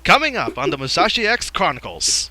Coming up on the Musashi X Chronicles.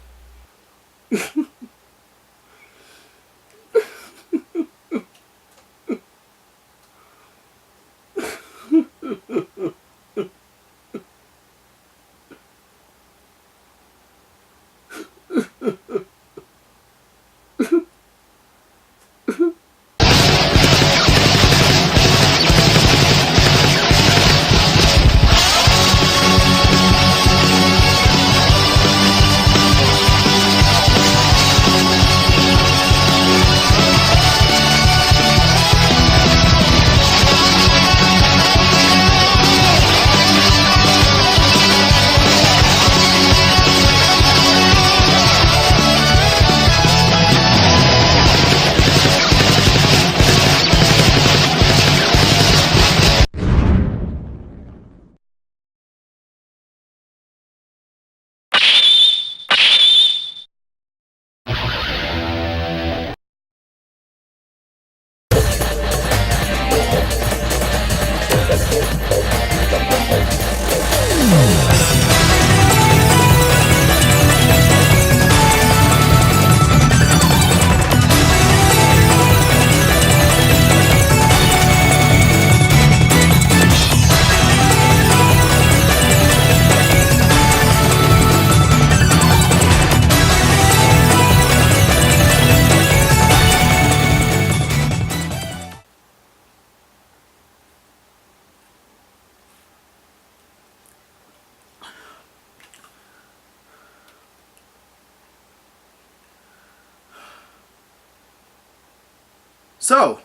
So,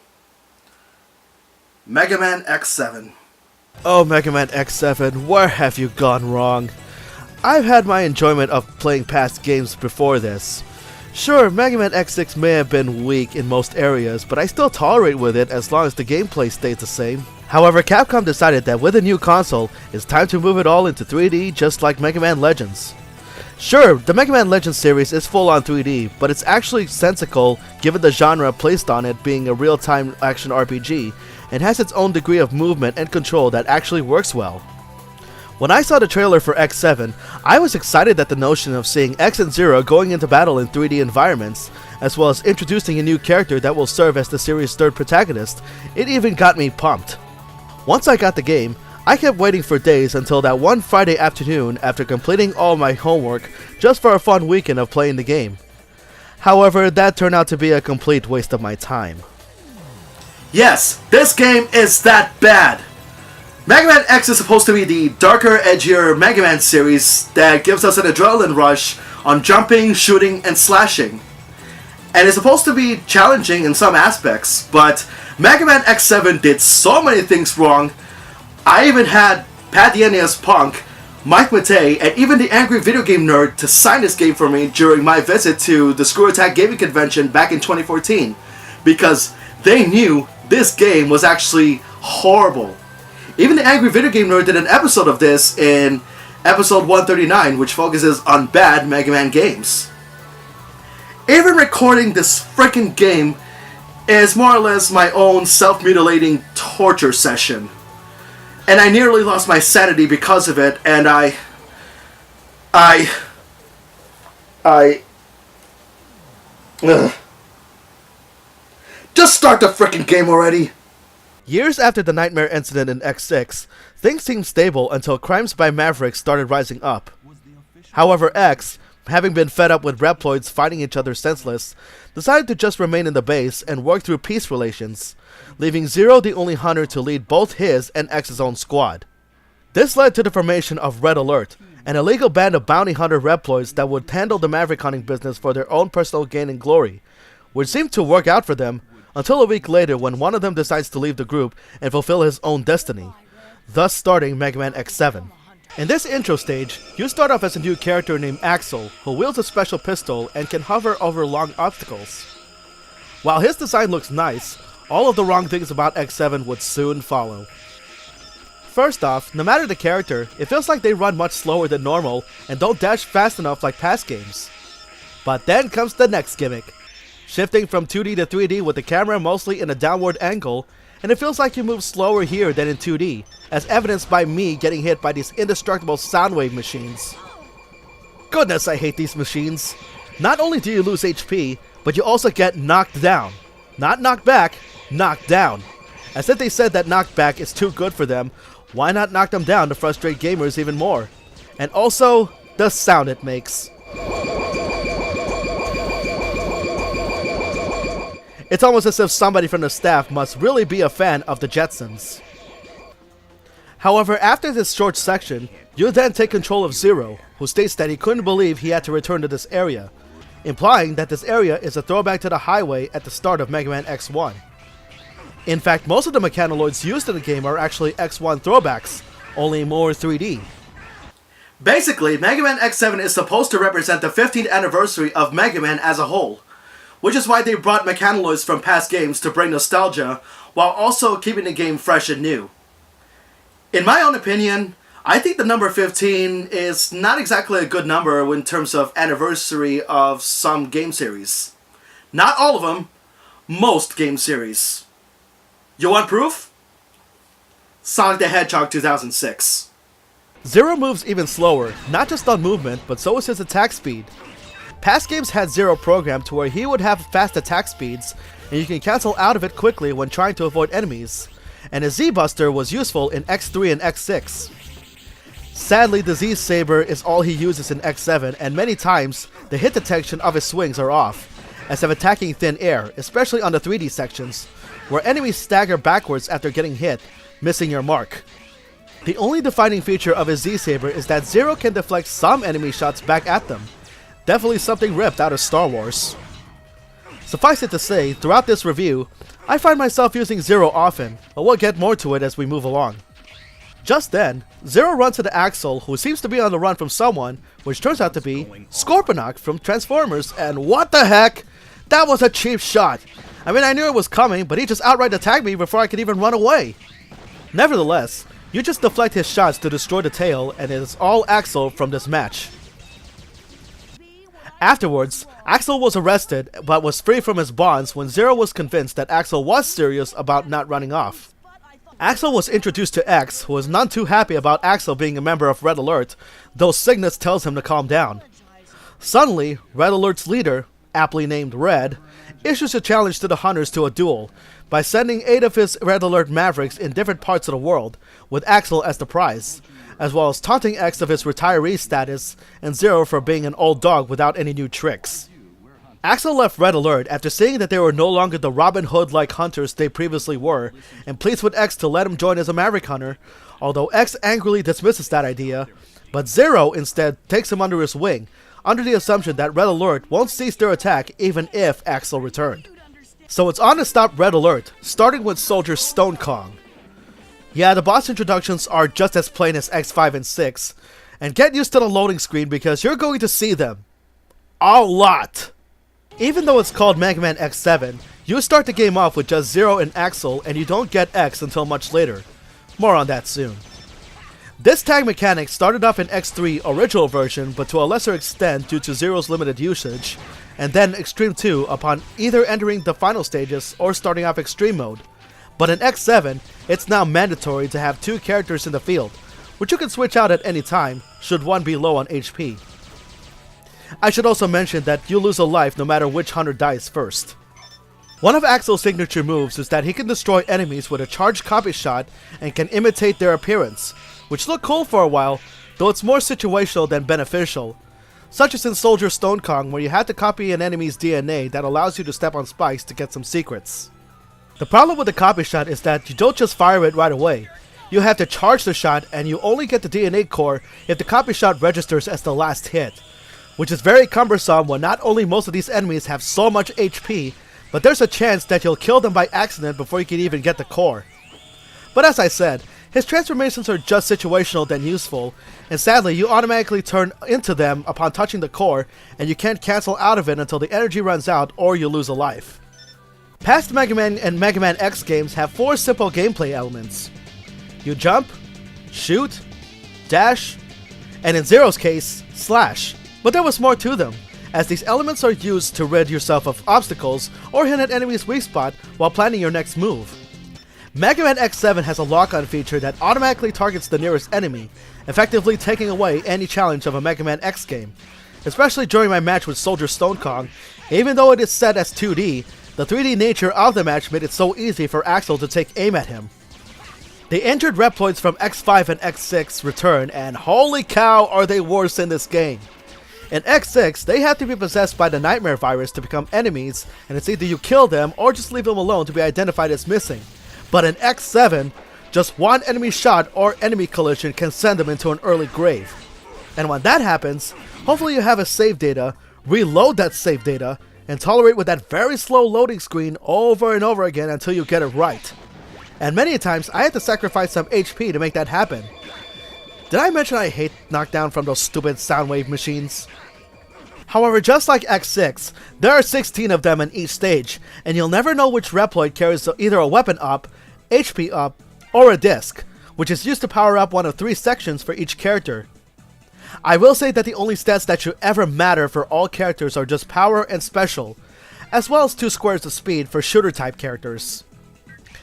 Megaman X7. Oh, Megaman X7, where have you gone wrong? I've had my enjoyment of playing past games before this. Sure, Megaman X6 may have been weak in most areas, but I still tolerate with it as long as the gameplay stays the same. However, Capcom decided that with a new console, it's time to move it all into 3D just like Mega Man Legends. Sure, the Mega Man Legends series is full on 3D, but it's actually sensical given the genre placed on it being a real-time action RPG, and has its own degree of movement and control that actually works well. When I saw the trailer for X7, I was excited at the notion of seeing X and Zero going into battle in 3D environments, as well as introducing a new character that will serve as the series' third protagonist. It even got me pumped. Once I got the game, I kept waiting for days until that one Friday afternoon after completing all my homework just for a fun weekend of playing the game. However, that turned out to be a complete waste of my time. Yes, this game is that bad! Mega Man X is supposed to be the darker, edgier Mega Man series that gives us an adrenaline rush on jumping, shooting, and slashing. And it's supposed to be challenging in some aspects, but Mega Man X7 did so many things wrong. I even had Pat the NES Punk, Mike Matei, and even the Angry Video Game Nerd to sign this game for me during my visit to the Screw Attack Gaming Convention back in 2014, because they knew this game was actually horrible. Even the Angry Video Game Nerd did an episode of this in episode 139, which focuses on bad Mega Man games. Even recording this freaking game is more or less my own self-mutilating torture session. And I nearly lost my sanity because of it, and just start the frickin' game already! Years after the Nightmare incident in X6, things seemed stable until crimes by Mavericks started rising up. However, X, having been fed up with Reploids fighting each other senseless, decided to just remain in the base and work through peace relations, leaving Zero the only hunter to lead both his and X's own squad. This led to the formation of Red Alert, an illegal band of bounty hunter Reploids that would handle the Maverick hunting business for their own personal gain and glory, which seemed to work out for them until a week later when one of them decides to leave the group and fulfill his own destiny, thus starting Mega Man X7. In this intro stage, you start off as a new character named Axel, who wields a special pistol and can hover over long obstacles. While his design looks nice, all of the wrong things about X7 would soon follow. First off, no matter the character, it feels like they run much slower than normal and don't dash fast enough like past games. But then comes the next gimmick. Shifting from 2D to 3D with the camera mostly in a downward angle, and it feels like you move slower here than in 2D, as evidenced by me getting hit by these indestructible Soundwave machines. Goodness, I hate these machines. Not only do you lose HP, but you also get knocked down. Not knocked back, knocked down. As if they said that knockback is too good for them, why not knock them down to frustrate gamers even more? And also, the sound it makes. It's almost as if somebody from the staff must really be a fan of the Jetsons. However, after this short section, you then take control of Zero, who states that he couldn't believe he had to return to this area, implying that this area is a throwback to the highway at the start of Megaman X1. In fact, most of the mechanoids used in the game are actually X1 throwbacks, only more 3D. Basically, Megaman X7 is supposed to represent the 15th anniversary of Mega Man as a whole, which is why they brought mechanoids from past games to bring nostalgia, while also keeping the game fresh and new. In my own opinion, I think the number 15 is not exactly a good number in terms of anniversary of some game series. Not all of them, most game series. You want proof? Sonic the Hedgehog 2006. Zero moves even slower, not just on movement, but so is his attack speed. Past games had Zero programmed to where he would have fast attack speeds, and you can cancel out of it quickly when trying to avoid enemies, and his Z-Buster was useful in X3 and X6. Sadly, the Z-Saber is all he uses in X7, and many times, the hit detection of his swings are off, as if attacking thin air, especially on the 3D sections, where enemies stagger backwards after getting hit, missing your mark. The only defining feature of his Z-Saber is that Zero can deflect some enemy shots back at them. Definitely something ripped out of Star Wars. Suffice it to say, throughout this review, I find myself using Zero often, but we'll get more to it as we move along. Just then, Zero runs into Axel, who seems to be on the run from someone, which turns out to be Scorponok from Transformers, and what the heck? That was a cheap shot! I mean, I knew it was coming, but he just outright attacked me before I could even run away. Nevertheless, you just deflect his shots to destroy the tail, and it is all Axel from this match. Afterwards, Axel was arrested, but was free from his bonds when Zero was convinced that Axel was serious about not running off. Axel was introduced to X, who is none too happy about Axel being a member of Red Alert, though Cygnus tells him to calm down. Suddenly, Red Alert's leader, aptly named Red, issues a challenge to the Hunters to a duel, by sending 8 of his Red Alert Mavericks in different parts of the world, with Axel as the prize, as well as taunting X of his retiree status, and Zero for being an old dog without any new tricks. Axel left Red Alert after seeing that they were no longer the Robin Hood-like hunters they previously were, and pleads with X to let him join as a Maverick Hunter, although X angrily dismisses that idea, but Zero instead takes him under his wing, under the assumption that Red Alert won't cease their attack even if Axel returned. So it's on to stop Red Alert, starting with Soldier Stone Kong. Yeah, the boss introductions are just as plain as X5 and 6, and get used to the loading screen because you're going to see them. A lot! Even though it's called Megaman X7, you start the game off with just Zero and Axel, and you don't get X until much later. More on that soon. This tag mechanic started off in X3 original version, but to a lesser extent due to Zero's limited usage, and then Extreme 2 upon either entering the final stages or starting off Extreme mode. But in X7, it's now mandatory to have 2 characters in the field, which you can switch out at any time, should one be low on HP. I should also mention that you lose a life no matter which hunter dies first. One of Axel's signature moves is that he can destroy enemies with a charged copy shot and can imitate their appearance, which look cool for a while, though it's more situational than beneficial, such as in Soldier Stone Kong where you have to copy an enemy's DNA that allows you to step on spikes to get some secrets. The problem with the copy shot is that you don't just fire it right away. You have to charge the shot, and you only get the DNA core if the copy shot registers as the last hit, which is very cumbersome when not only most of these enemies have so much HP, but there's a chance that you'll kill them by accident before you can even get the core. But as I said, his transformations are just situational than useful, and sadly you automatically turn into them upon touching the core, and you can't cancel out of it until the energy runs out or you lose a life. Past Mega Man and Mega Man X games have 4 simple gameplay elements. You jump, shoot, dash, and in Zero's case, slash. But there was more to them, as these elements are used to rid yourself of obstacles or hit an enemy's weak spot while planning your next move. Megaman X7 has a lock-on feature that automatically targets the nearest enemy, effectively taking away any challenge of a Megaman X game. Especially during my match with Soldier Stone Kong, even though it is set as 2D, the 3D nature of the match made it so easy for Axel to take aim at him. The injured Reploids from X5 and X6 return, and holy cow are they worse in this game. In X6, they have to be possessed by the Nightmare virus to become enemies, and it's either you kill them or just leave them alone to be identified as missing. But in X7, just one enemy shot or enemy collision can send them into an early grave. And when that happens, hopefully you have a save data, reload that save data, and tolerate with that very slow loading screen over and over again until you get it right. And many times, I had to sacrifice some HP to make that happen. Did I mention I hate knockdown from those stupid Soundwave machines? However, just like X6, there are 16 of them in each stage, and you'll never know which Reploid carries either a weapon up, HP up, or a disc, which is used to power up one of 3 sections for each character. I will say that the only stats that should ever matter for all characters are just power and special, as well as 2 squares of speed for shooter type characters.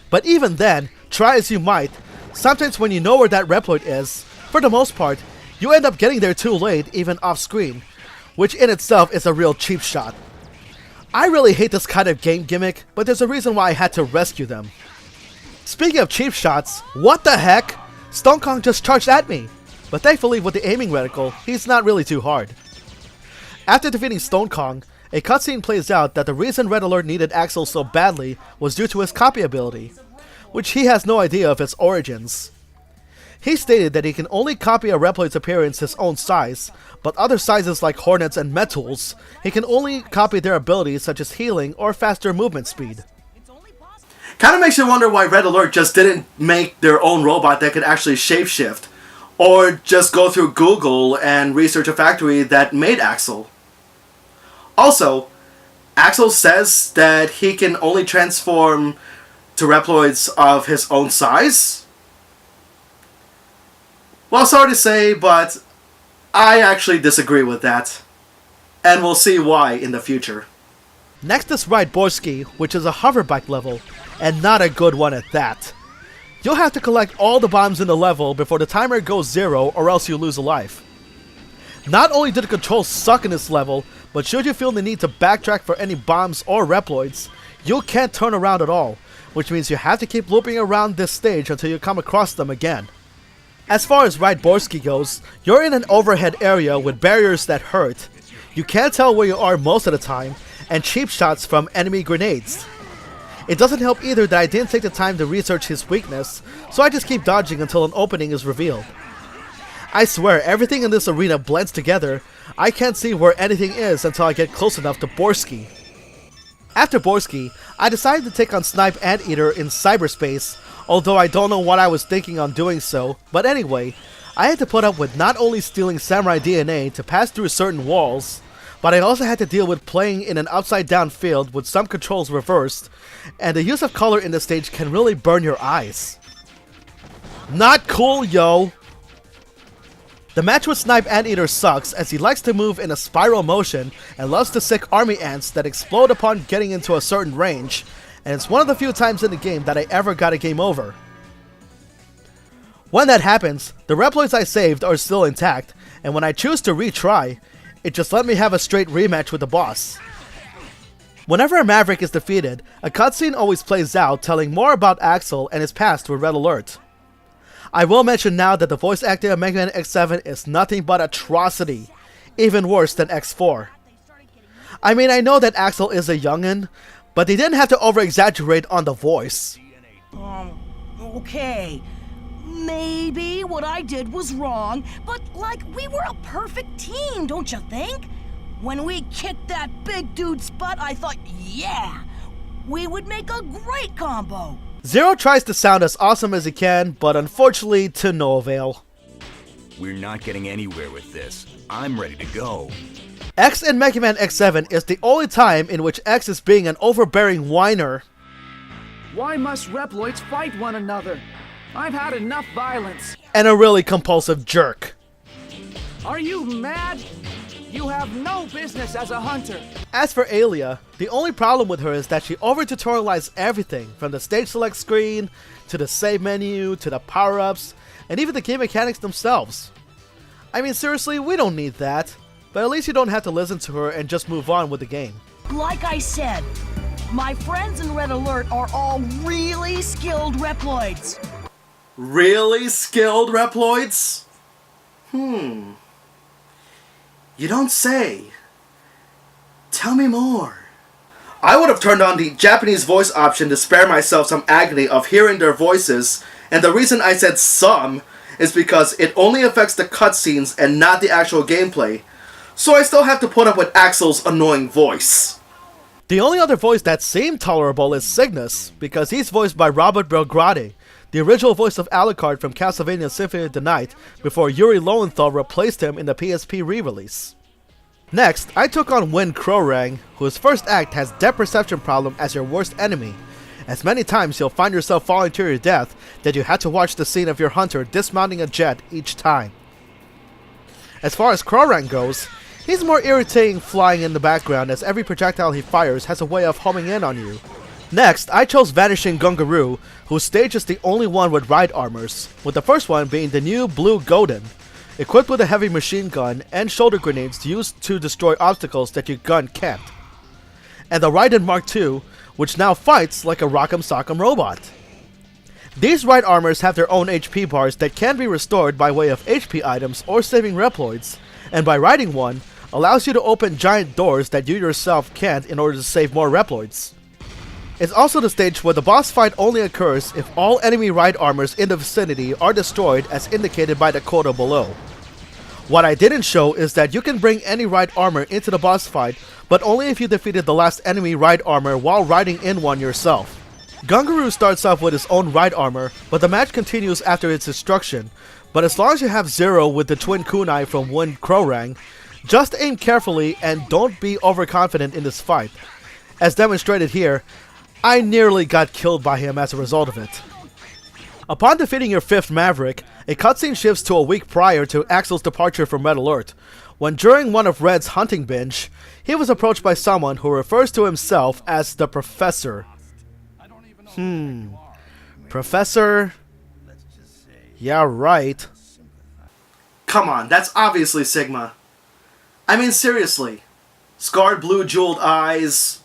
But even then, try as you might, sometimes when you know where that Reploid is, for the most part, you end up getting there too late, even off screen, which in itself is a real cheap shot. I really hate this kind of game gimmick, but there's a reason why I had to rescue them. Speaking of cheap shots, what the heck? Stone Kong just charged at me, but thankfully with the aiming reticle, he's not really too hard. After defeating Stone Kong, a cutscene plays out that the reason Red Alert needed Axel so badly was due to his copy ability, which he has no idea of its origins. He stated that he can only copy a Reploid's appearance his own size, but other sizes like Hornets and Metools, he can only copy their abilities such as healing or faster movement speed. Kinda makes you wonder why Red Alert just didn't make their own robot that could actually shapeshift, or just go through Google and research a factory that made Axel. Also, Axel says that he can only transform to Reploids of his own size. Well, sorry to say, but I actually disagree with that. And we'll see why in the future. Next is Ride Borsky, which is a hoverbike level, and not a good one at that. You'll have to collect all the bombs in the level before the timer goes 0 or else you lose a life. Not only do the controls suck in this level, but should you feel the need to backtrack for any bombs or Reploids, you can't turn around at all, which means you have to keep looping around this stage until you come across them again. As far as Ride Borsky goes, you're in an overhead area with barriers that hurt, you can't tell where you are most of the time, and cheap shots from enemy grenades. It doesn't help either that I didn't take the time to research his weakness, so I just keep dodging until an opening is revealed. I swear, everything in this arena blends together. I can't see where anything is until I get close enough to Borsky. After Borsky, I decided to take on Snipe Anteater in cyberspace, although I don't know what I was thinking on doing so, but anyway, I had to put up with not only stealing Samurai DNA to pass through certain walls, but I also had to deal with playing in an upside down field with some controls reversed, and the use of color in this stage can really burn your eyes. Not cool, yo! The match with Snipe Anteater sucks as he likes to move in a spiral motion and loves to sick army ants that explode upon getting into a certain range, and it's one of the few times in the game that I ever got a game over. When that happens, the Reploids I saved are still intact, and when I choose to retry, it just let me have a straight rematch with the boss. Whenever a Maverick is defeated, a cutscene always plays out telling more about Axel and his past with Red Alert. I will mention now that the voice acting of Megaman X7 is nothing but atrocity, even worse than X4. I mean, I know that Axel is a youngin', but they didn't have to over-exaggerate on the voice. Okay. Maybe what I did was wrong, but like, we were a perfect team, don't you think? When we kicked that big dude's butt, I thought, yeah, we would make a great combo. Zero tries to sound as awesome as he can, but unfortunately to no avail. We're not getting anywhere with this. I'm ready to go. X in Megaman X7 is the only time in which X is being an overbearing whiner. Why must Reploids fight one another? I've had enough violence. And a really compulsive jerk. Are you mad? You have no business as a hunter. As for Alia, the only problem with her is that she over-tutorialized everything, from the stage select screen, to the save menu, to the power-ups, and even the game mechanics themselves. I mean, seriously, we don't need that, but at least you don't have to listen to her and just move on with the game. Like I said, my friends in Red Alert are all really skilled Reploids. Really skilled Reploids? You don't say. Tell me more. I would have turned on the Japanese voice option to spare myself some agony of hearing their voices, and the reason I said some is because it only affects the cutscenes and not the actual gameplay, so I still have to put up with Axel's annoying voice. The only other voice that seemed tolerable is Cygnus, because he's voiced by Robert Belgrade, the original voice of Alucard from Castlevania Symphony of the Night, before Yuri Lowenthal replaced him in the PSP re-release. Next, I took on Win Krorang, whose first act has depth perception problem as your worst enemy, as many times you'll find yourself falling to your death that you had to watch the scene of your hunter dismounting a jet each time. As far as Krorang goes, he's more irritating flying in the background as every projectile he fires has a way of homing in on you. Next, I chose Vanishing Gungaroo, whose stage is the only one with ride armors, with the first one being the new Blue Godin, equipped with a heavy machine gun and shoulder grenades used to destroy obstacles that your gun can't. And the Raiden Mark II, which now fights like a Rock'em Sock'em robot. These ride armors have their own HP bars that can be restored by way of HP items or saving Reploids, and by riding one, allows you to open giant doors that you yourself can't in order to save more Reploids. It's also the stage where the boss fight only occurs if all enemy ride armors in the vicinity are destroyed as indicated by the quota below. What I didn't show is that you can bring any ride armor into the boss fight, but only if you defeated the last enemy ride armor while riding in one yourself. Gungaroo starts off with his own ride armor, but the match continues after its destruction, but as long as you have Zero with the twin kunai from Win Krorang, just aim carefully and don't be overconfident in this fight. As demonstrated here, I nearly got killed by him as a result of it. Upon defeating your 5th Maverick, a cutscene shifts to a week prior to Axel's departure from Red Alert, when during one of Red's hunting binge, he was approached by someone who refers to himself as the Professor. Professor? Yeah, right. Come on, that's obviously Sigma. I mean, seriously. Scarred blue jeweled eyes,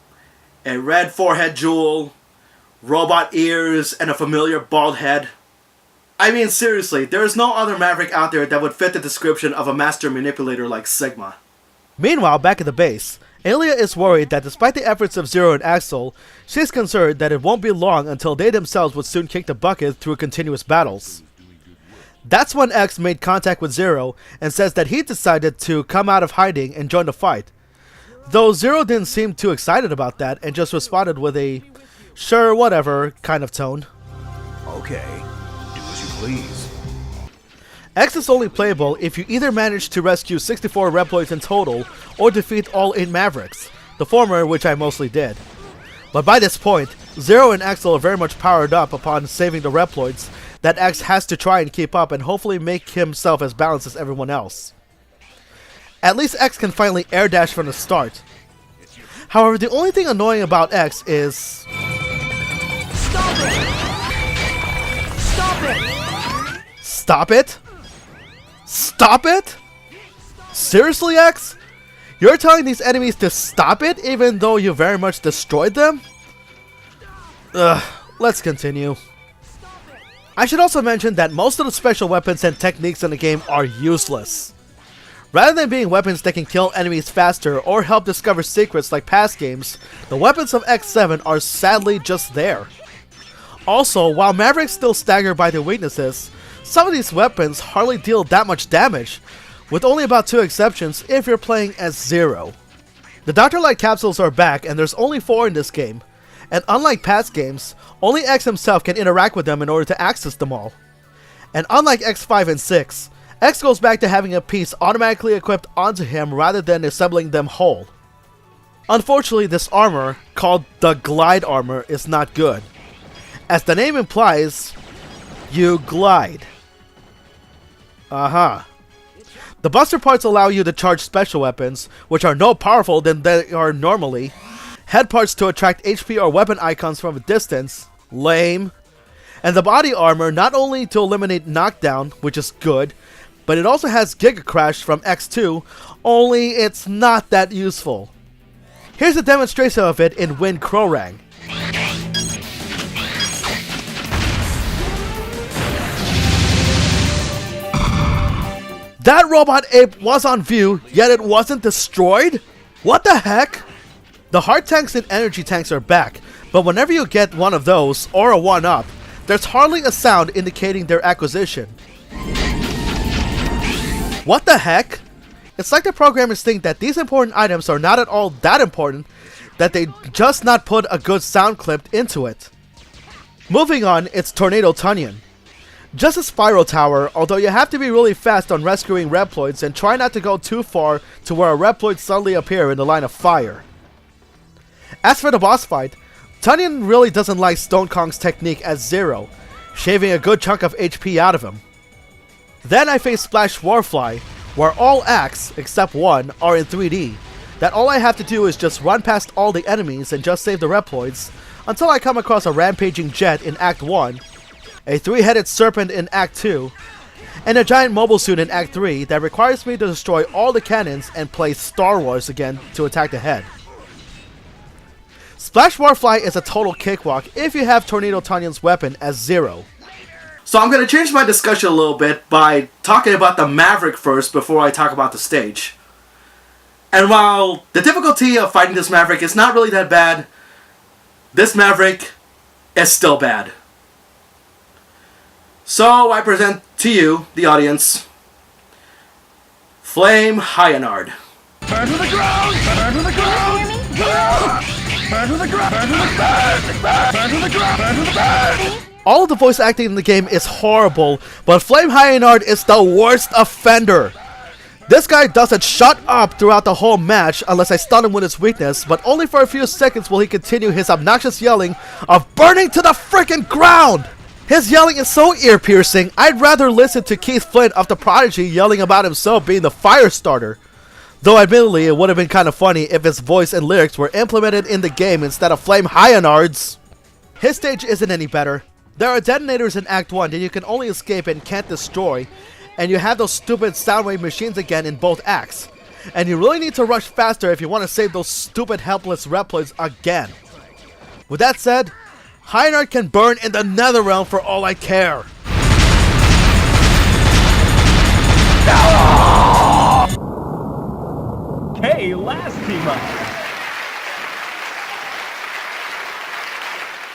a red forehead jewel, robot ears, and a familiar bald head. I mean, seriously, there is no other Maverick out there that would fit the description of a master manipulator like Sigma. Meanwhile, back at the base, Alia is worried that despite the efforts of Zero and Axel, she's concerned that it won't be long until they themselves would soon kick the bucket through continuous battles. That's when X made contact with Zero and says that he decided to come out of hiding and join the fight. Though Zero didn't seem too excited about that and just responded with a sure whatever kind of tone. Okay, do as you please. X is only playable if you either manage to rescue 64 Reploids in total or defeat all 8 Mavericks, the former which I mostly did. But by this point, Zero and Axel are very much powered up upon saving the Reploids that X has to try and keep up and hopefully make himself as balanced as everyone else. At least X can finally air dash from the start. However, the only thing annoying about X is... Stop it! Stop it! Stop it? Stop it? Seriously, X? You're telling these enemies to stop it even though you very much destroyed them? Ugh, let's continue. I should also mention that most of the special weapons and techniques in the game are useless. Rather than being weapons that can kill enemies faster or help discover secrets like past games, the weapons of X7 are sadly just there. Also, while Mavericks still stagger by their weaknesses, some of these weapons hardly deal that much damage, with only about 2 exceptions if you're playing as Zero. The Dr. Light capsules are back and there's only 4 in this game, and unlike past games, only X himself can interact with them in order to access them all. And unlike X5 and 6, X goes back to having a piece automatically equipped onto him rather than assembling them whole. Unfortunately, this armor, called the Glide Armor, is not good. As the name implies, you glide. The buster parts allow you to charge special weapons, which are no powerful than they are normally. Head parts to attract HP or weapon icons from a distance. Lame. And the body armor not only to eliminate knockdown, which is good, but it also has Giga Crash from X2, only it's not that useful. Here's a demonstration of it in Win Krorang. That robot ape was on view, yet it wasn't destroyed? What the heck? The heart tanks and energy tanks are back, but whenever you get one of those, or a 1-up, there's hardly a sound indicating their acquisition. What the heck? It's like the programmers think that these important items are not at all that important, that they just not put a good sound clip into it. Moving on, it's Tornado Ton Yin. Just a spiral tower, although you have to be really fast on rescuing Reploids and try not to go too far to where a Reploid suddenly appear in the line of fire. As for the boss fight, Ton Yin really doesn't like Stone Kong's technique as Zero, shaving a good chunk of HP out of him. Then I face Splash Warfly, where all acts, except one, are in 3D, that all I have to do is just run past all the enemies and just save the Reploids, until I come across a rampaging jet in Act 1, a 3-headed serpent in Act 2, and a giant mobile suit in Act 3 that requires me to destroy all the cannons and play Star Wars again to attack the head. Splash Warfly is a total cakewalk if you have Tornado Ton Yin's weapon as Zero. So I'm going to change my discussion a little bit by talking about the Maverick first before I talk about the stage. And while the difficulty of fighting this Maverick is not really that bad, this Maverick is still bad. So I present to you, the audience, Flame Hyanard. Burn to the ground! Burn to the ground! Burn to the ground! Burn to the ground! Burn to the ground! Burn to the ground! All of the voice acting in the game is horrible, but Flame Hyanard is the worst offender. This guy doesn't shut up throughout the whole match unless I stun him with his weakness, but only for a few seconds will he continue his obnoxious yelling of burning to the freaking ground! His yelling is so ear-piercing, I'd rather listen to Keith Flint of The Prodigy yelling about himself being the fire starter. Though admittedly, it would have been kind of funny if his voice and lyrics were implemented in the game instead of Flame Hyanard's. His stage isn't any better. There are detonators in Act 1 that you can only escape and can't destroy, and you have those stupid Soundwave machines again in both acts. And you really need to rush faster if you want to save those stupid helpless Reploids again. With that said, Hyanard can burn in the Netherrealm for all I care. Hey, last team up!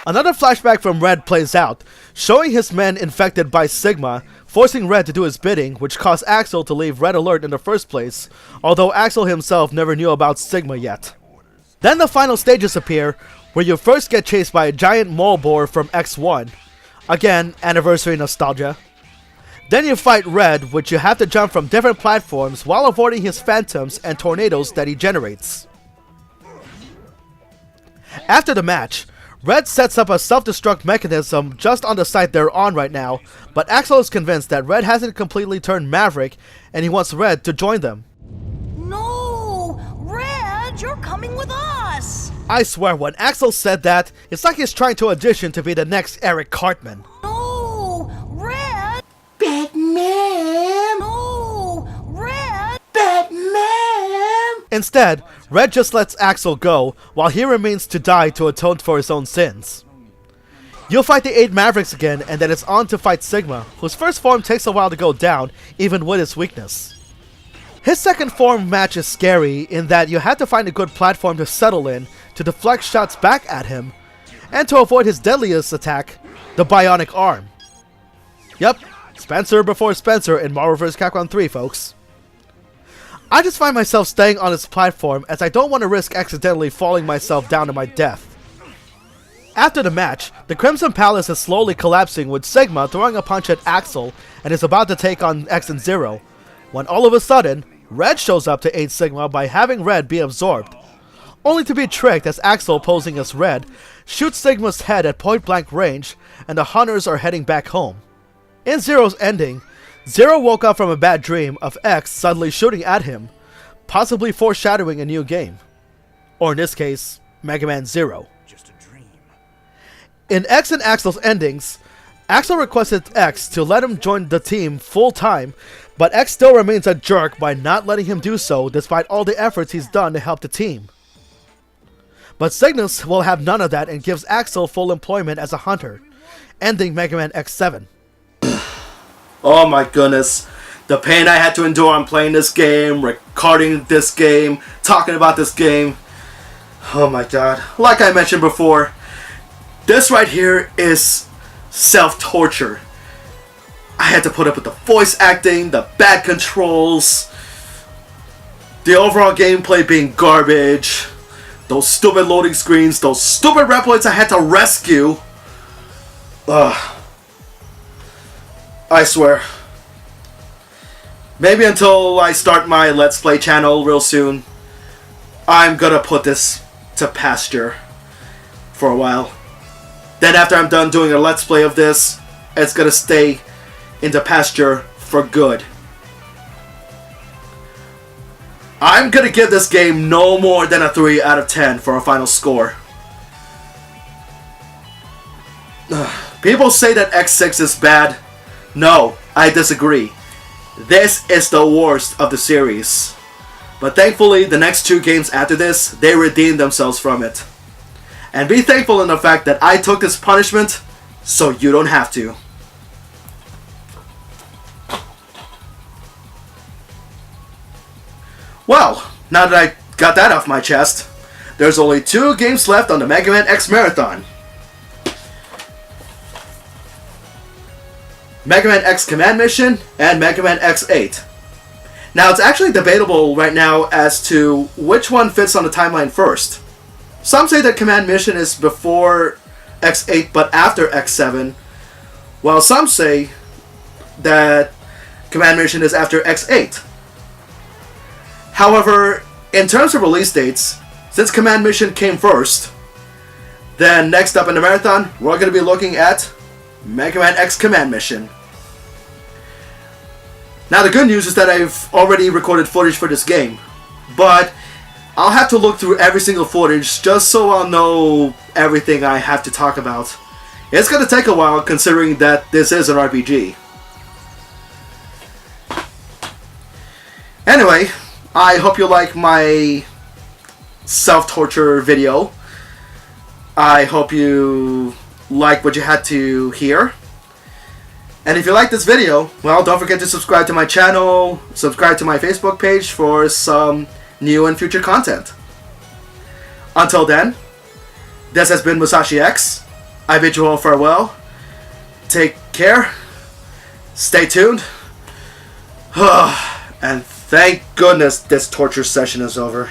Another flashback from Red plays out, showing his men infected by Sigma, forcing Red to do his bidding, which caused Axel to leave Red alert in the first place, although Axel himself never knew about Sigma yet. Then the final stages appear, where you first get chased by a giant mole boar from X1. Again, anniversary nostalgia. Then you fight Red, which you have to jump from different platforms while avoiding his phantoms and tornadoes that he generates. After the match, Red sets up a self-destruct mechanism just on the site they're on right now, but Axel is convinced that Red hasn't completely turned Maverick, and he wants Red to join them. No! Red, you're coming with us! I swear, when Axel said that, it's like he's trying to audition to be the next Eric Cartman. No! Red! Batman! No! Red! Batman! Instead, Red just lets Axel go, while he remains to die to atone for his own sins. You'll fight the 8 Mavericks again, and then it's on to fight Sigma, whose first form takes a while to go down, even with his weakness. His second form match is scary, in that you have to find a good platform to settle in, to deflect shots back at him, and to avoid his deadliest attack, the Bionic Arm. Yep, Spencer before Spencer in Marvel vs. Capcom 3, folks. I just find myself staying on this platform as I don't want to risk accidentally falling myself down to my death. After the match, the Crimson Palace is slowly collapsing with Sigma throwing a punch at Axel and is about to take on X and Zero, when all of a sudden, Red shows up to aid Sigma by having Red be absorbed, only to be tricked as Axel, posing as Red, shoots Sigma's head at point-blank range, and the hunters are heading back home. In Zero's ending, Zero woke up from a bad dream of X suddenly shooting at him, possibly foreshadowing a new game. Or in this case, Mega Man Zero. Just a dream. In X and Axel's endings, Axel requested X to let him join the team full time, but X still remains a jerk by not letting him do so despite all the efforts he's done to help the team. But Cygnus will have none of that and gives Axel full employment as a hunter, ending Mega Man X7. Oh my goodness. The pain I had to endure on playing this game, recording this game, talking about this game. Oh my god. Like I mentioned before, this right here is self-torture. I had to put up with the voice acting, the bad controls, the overall gameplay being garbage, those stupid loading screens, those stupid Reploids I had to rescue. Ugh. I swear. Maybe until I start my Let's Play channel real soon, I'm gonna put this to pasture for a while. Then after I'm done doing a Let's Play of this, it's gonna stay into pasture for good. I'm gonna give this game no more than a 3 out of 10 for a final score. People say that X6 is bad. No, I disagree. This is the worst of the series. But thankfully, the next 2 games after this, they redeemed themselves from it. And be thankful in the fact that I took this punishment, so you don't have to. Well, now that I got that off my chest, there's only 2 games left on the Mega Man X Marathon. Mega Man X Command Mission and Mega Man X8. Now, it's actually debatable right now as to which one fits on the timeline first. Some say that Command Mission is before X8 but after X7, while some say that Command Mission is after X8. However, in terms of release dates, since Command Mission came first, then next up in the marathon, we're going to be looking at Mega Man X Command Mission. Now the good news is that I've already recorded footage for this game, but I'll have to look through every single footage just so I'll know everything I have to talk about. It's going to take a while considering that this is an RPG. Anyway, I hope you like my self-torture video. I hope you like what you had to hear. And if you like this video, well, don't forget to subscribe to my channel, subscribe to my Facebook page for some new and future content. Until then, this has been Musashi X. I bid you all farewell. Take care. Stay tuned. And thank goodness this torture session is over.